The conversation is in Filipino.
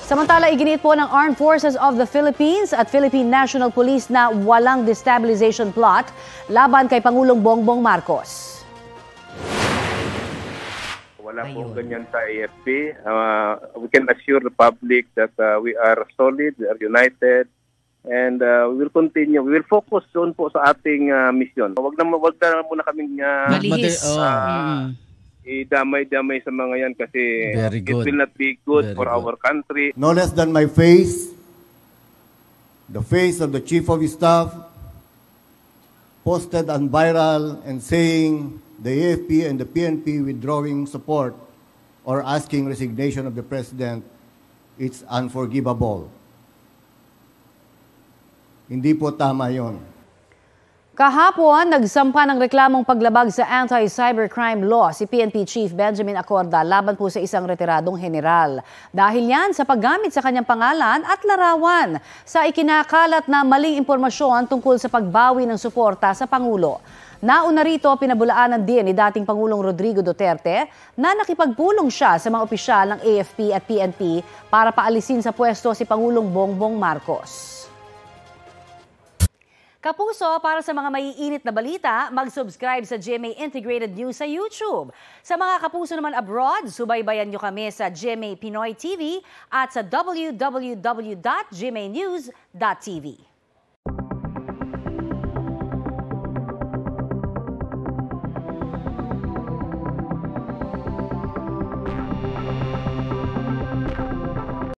Samantala, iginiit po ng Armed Forces of the Philippines at Philippine National Police na walang destabilization plot laban kay Pangulong Bongbong Marcos. Wala pong ganyan sa AFP. We can assure the public that we are solid, we are united, and we will continue. We will focus doon po sa ating mission. Wag na muna kaming idamay-damay sa mga yan kasi it will not be good for our country. No less than my face, the face of the Chief of Staff, posted on viral and saying the AFP and the PNP withdrawing support or asking resignation of the President, it's unforgivable. Hindi po tama yon. Kahapon, nagsampa ng reklamong paglabag sa anti-cybercrime law si PNP Chief Benjamin Acorda laban po sa isang retiradong general. Dahil yan sa paggamit sa kanyang pangalan at larawan sa ikinakalat na maling impormasyon tungkol sa pagbawi ng suporta sa Pangulo. Nauna rito, pinabulaanan din ni dating Pangulong Rodrigo Duterte na nakipagpulong siya sa mga opisyal ng AFP at PNP para paalisin sa pwesto si Pangulong Bongbong Marcos. Kapuso, para sa mga maiinit na balita, mag-subscribe sa GMA Integrated News sa YouTube. Sa mga kapuso naman abroad, subaybayan nyo kami sa GMA Pinoy TV at sa www.gmanews.tv.